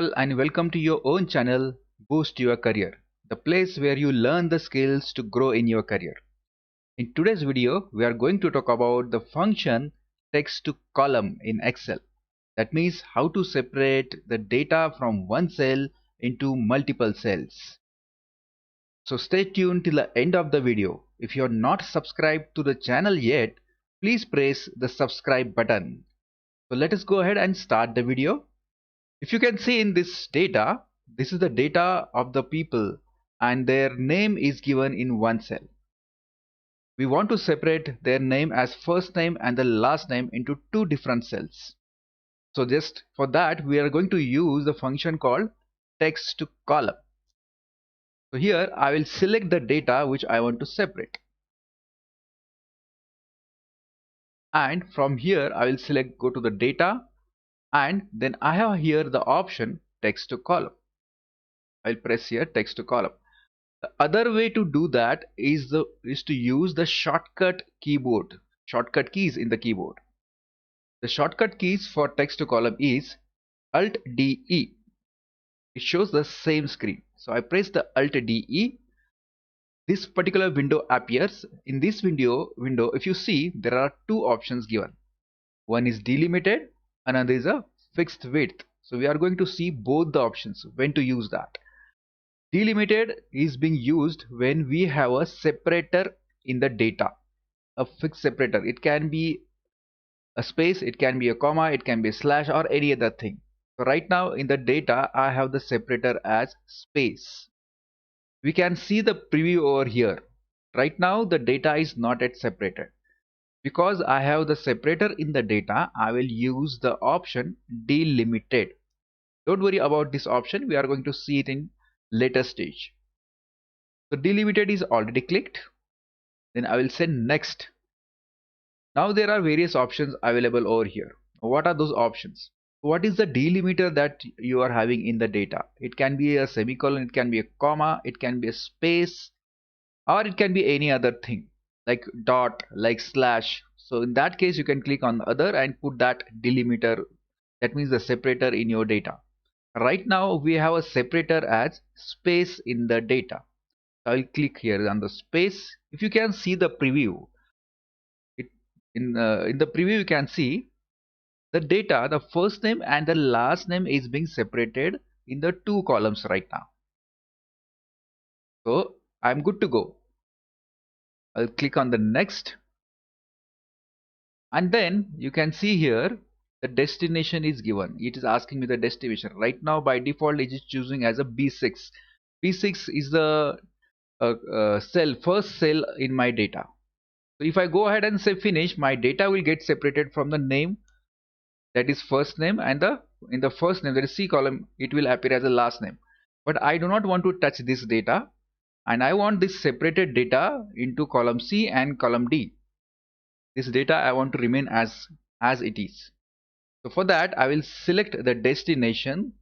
all, and welcome to your own channel, Boost Your Career, the place where you learn the skills to grow in your career. In today's video, we are going to talk about the function text to column in Excel. That means how to separate the data from one cell into multiple cells. So stay tuned till the end of the video. If you are not subscribed to the channel yet, please press the subscribe button. So let us go ahead and start the video. If you can see in this data, this is the data of the people and their name is given in one cell. We want to separate their name as first name and the last name into two different cells. So just for that, we are going to use the function called text to column. So here I will select the data which I want to separate. And from here I will select go to the data, and then I have here the option text to column. I'll press here text to column. The other way to do that is to use the shortcut keys in the keyboard. The shortcut keys for text to column is Alt DE. It shows the same screen. So I press the Alt DE. This particular window appears. In this window, if you see, there are two options given. One is delimited, another is a fixed width. So we are going to see both the options, when to use that. Delimited is being used when we have a separator in the data, a fixed separator. It can be a space, it can be a comma, it can be a slash, or any other thing. So right now in the data I have the separator as space. We can see the preview over here. Right now the data is not yet separated. Because I have the separator in the data, I will use the option delimited. Don't worry about this option, we are going to see it in later stage. So delimited is already clicked. Then I will say next. Now there are various options available over here. What are those options? What is the delimiter that you are having in the data? It can be a semicolon, it can be a comma, it can be a space, or it can be any other thing like dot, like slash. So in that case you can click on the other and put that delimiter, that means the separator in your data. Right now we have a separator as space in the data. I will click here on the space. If you can see the preview, in the preview you can see the data, the first name and the last name is being separated in the two columns right now. So I'm good to go. I'll click on the next, and then you can see here the destination is given. It is asking me the destination. Right now by default it is choosing as a B6. B6 is the first cell in my data. So if I go ahead and say finish, my data will get separated from the name, that is first name, and in the first name, that is C column, it will appear as a last name. But I do not want to touch this data, and I want this separated data into column C and column D. This data I want to remain as it is. So for that I will select the destination,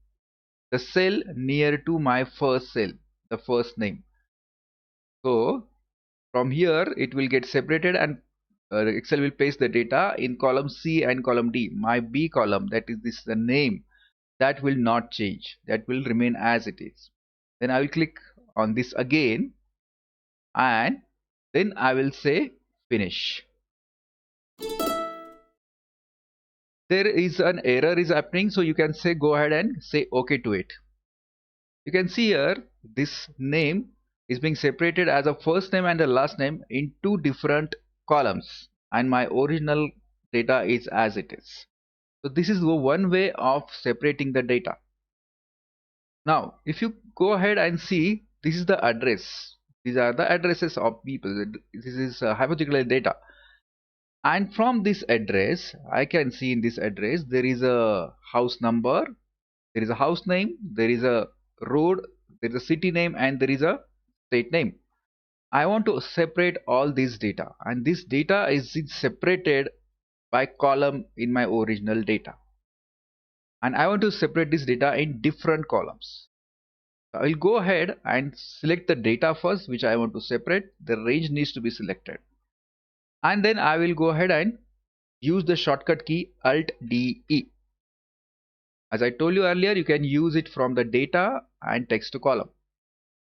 the cell near to my first cell, the first name. So from here it will get separated, and Excel will paste the data in column C and column D. My B column, that is this the name, that will not change, that will remain as it is. Then I will click on this again, and then I will say finish. There is an error is happening, so you can say go ahead and say OK to it. You can see here this name is being separated as a first name and a last name in two different columns, and my original data is as it is. So this is one way of separating the data. Now if you go ahead and see, this is the address, these are the addresses of people, this is hypothetical data, and from this address I can see in this address there is a house number, there is a house name, there is a road, there is a city name, and there is a state name. I want to separate all these data, and this data is separated by column in my original data, and I want to separate this data in different columns. So I will go ahead and select the data first which I want to separate. The range needs to be selected, and then I will go ahead and use the shortcut key Alt DE. As I told you earlier, you can use it from the data and text to column.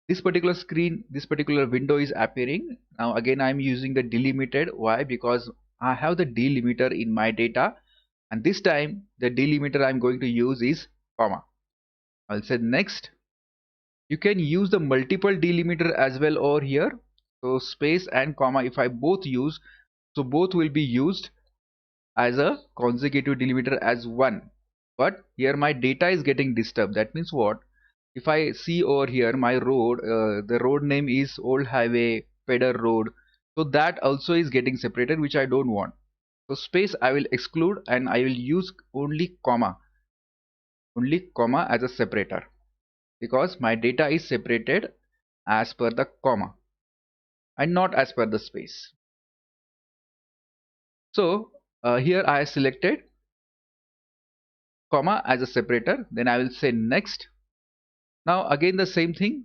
This particular screen, this particular window is appearing. Now again I am using the delimited. Why? Because I have the delimiter in my data, and this time the delimiter I'm going to use is comma. I'll say next. You can use the multiple delimiter as well over here. So space and comma, if I both use, so both will be used as a consecutive delimiter as one. But here my data is getting disturbed. That means what? If I see over here my road, the road name is Old Highway Pedder Road. So that also is getting separated, which I don't want. So space I will exclude and I will use only comma as a separator, because my data is separated as per the comma and not as per the space. So here I selected comma as a separator, then I will say next. Now again the same thing.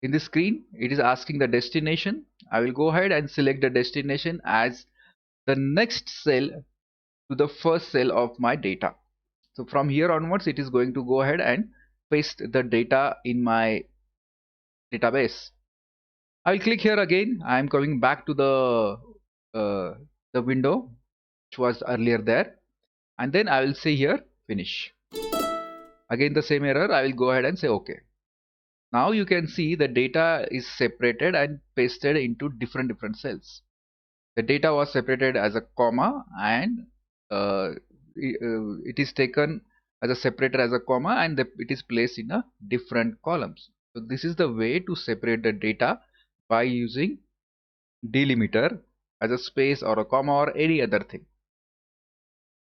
In the screen it is asking the destination. I will go ahead and select the destination as the next cell to the first cell of my data. So from here onwards it is going to go ahead and paste the data in my database. I will click here again. I am coming back to the window which was earlier there, and then I will say here finish. Again the same error. I will go ahead and say OK. Now you can see the data is separated and pasted into different cells. The data was separated as a comma, and it is taken as a separator as a comma, and it is placed in a different columns. So this is the way to separate the data by using delimiter as a space or a comma or any other thing.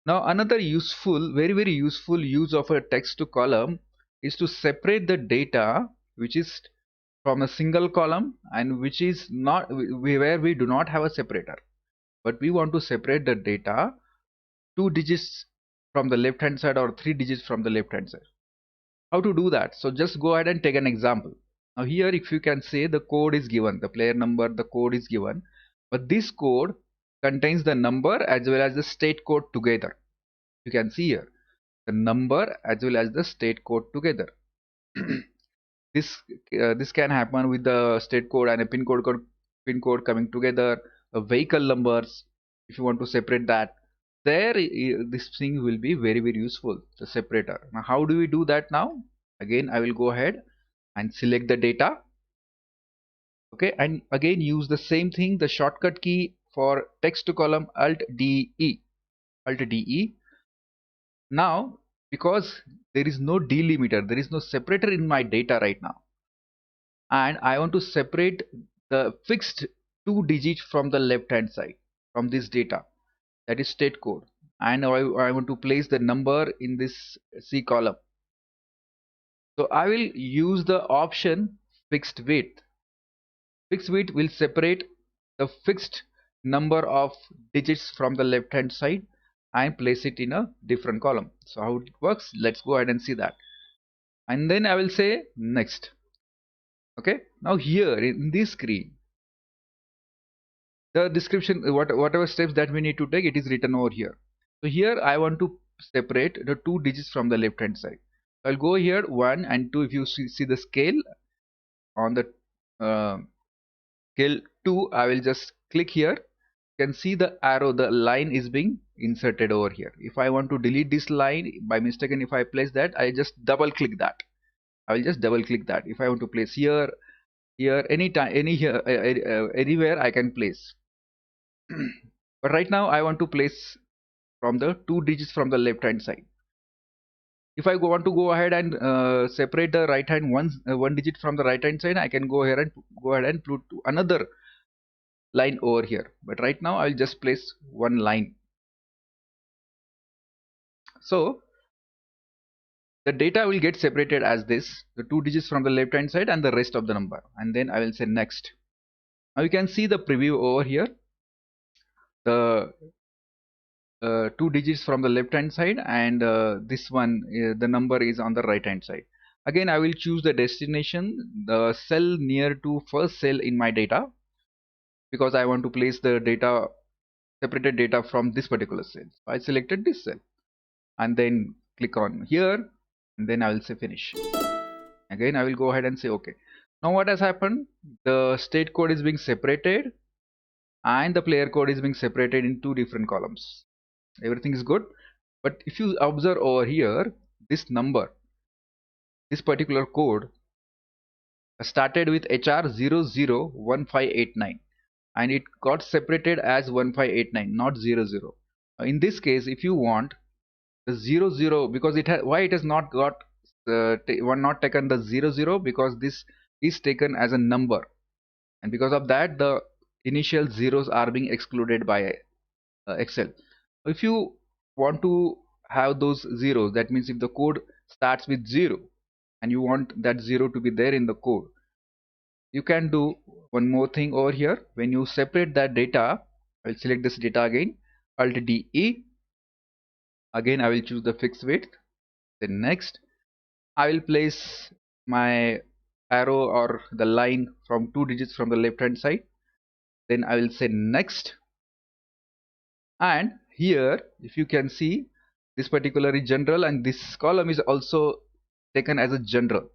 Now another useful, very useful use of a text to column is to separate the data which is from a single column and which is not where we do not have a separator, but we want to separate the data 2 digits from the left hand side or 3 digits from the left hand side. How to do that? So just go ahead and take an example. Now here if you can say the code is given, the player number, the code is given, but this code contains the number as well as the state code together. You can see here the number as well as the state code together. This can happen with the state code and a pin code coming together, vehicle numbers. If you want to separate that, there this thing will be very useful, the separator. Now how do we do that? Now again I will go ahead and select the data. Okay, and again use the same thing, the shortcut key for text to column, Alt DE. Now because there is no delimiter, there is no separator in my data right now, and I want to separate the fixed 2 digits from the left hand side from this data, that is state code, and I want to place the number in this C column. So I will use the option fixed width. Fixed width will separate the fixed number of digits from the left hand side and place it in a different column. So how it works, let's go ahead and see that, and then I will say next. Okay, now here in this screen the description, whatever steps that we need to take, it is written over here. So here I want to separate the 2 digits from the left hand side. I'll go here 1 and 2. If you see the scale on the scale 2, I will just click here. You can see the arrow, the line is being inserted over here. If I want to delete this line by mistake, and if I place that, I just double click that. I will just double click that. If I want to place here, anytime, anywhere I can place. But right now I want to place from the 2 digits from the left hand side. If I want to go ahead and separate the right hand one digit from the right hand side, I can go ahead and put another line over here. But right now I'll just place one line. So the data will get separated as this, the 2 digits from the left hand side and the rest of the number, and then I will say next. Now you can see the preview over here. The 2 digits from the left hand side, and this one, the number is on the right hand side. Again I will choose the destination, the cell near to first cell in my data, because I want to place the data, separated data from this particular cell. I selected this cell. and then click on here, and then I will say finish. Again I will go ahead and say okay. Now what has happened, the state code is being separated and the player code is being separated in two different columns. Everything is good. But if you observe over here, this number, this particular code started with HR001589 and it got separated as 1589, not 00. In this case, if you want the 00, because it has, why it has not got not taken the 00, because this is taken as a number, and because of that the initial zeros are being excluded by Excel. If you want to have those zeros, that means if the code starts with 0 and you want that 0 to be there in the code, you can do one more thing over here. When you separate that data, I'll select this data again, Alt DE. Again I will choose the fixed width. Then next I will place my arrow or the line from 2 digits from the left hand side. Then I will say next, and here if you can see, this particular is general and this column is also taken as a general,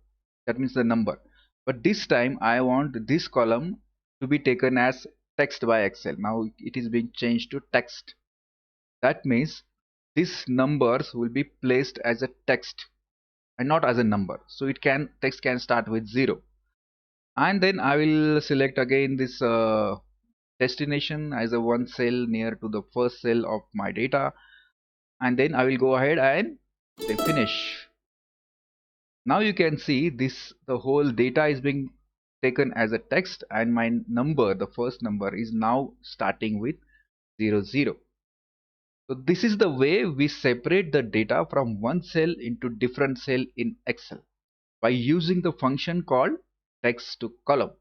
that means the number. But this time I want this column to be taken as text by Excel. Now it is being changed to text. That means these numbers will be placed as a text and not as a number, so it can, text can start with 0. And then I will select again this destination as a one cell near to the first cell of my data, and then I will go ahead and say finish. Now you can see this, the whole data is being taken as a text and my number, the first number, is now starting with 00. So this is the way we separate the data from one cell into different cell in Excel by using the function called text to column.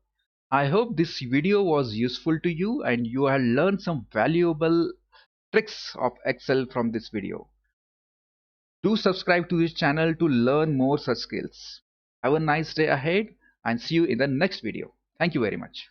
I hope this video was useful to you and you have learned some valuable tricks of Excel from this video. Do subscribe to this channel to learn more such skills. Have a nice day ahead and see you in the next video. Thank you very much.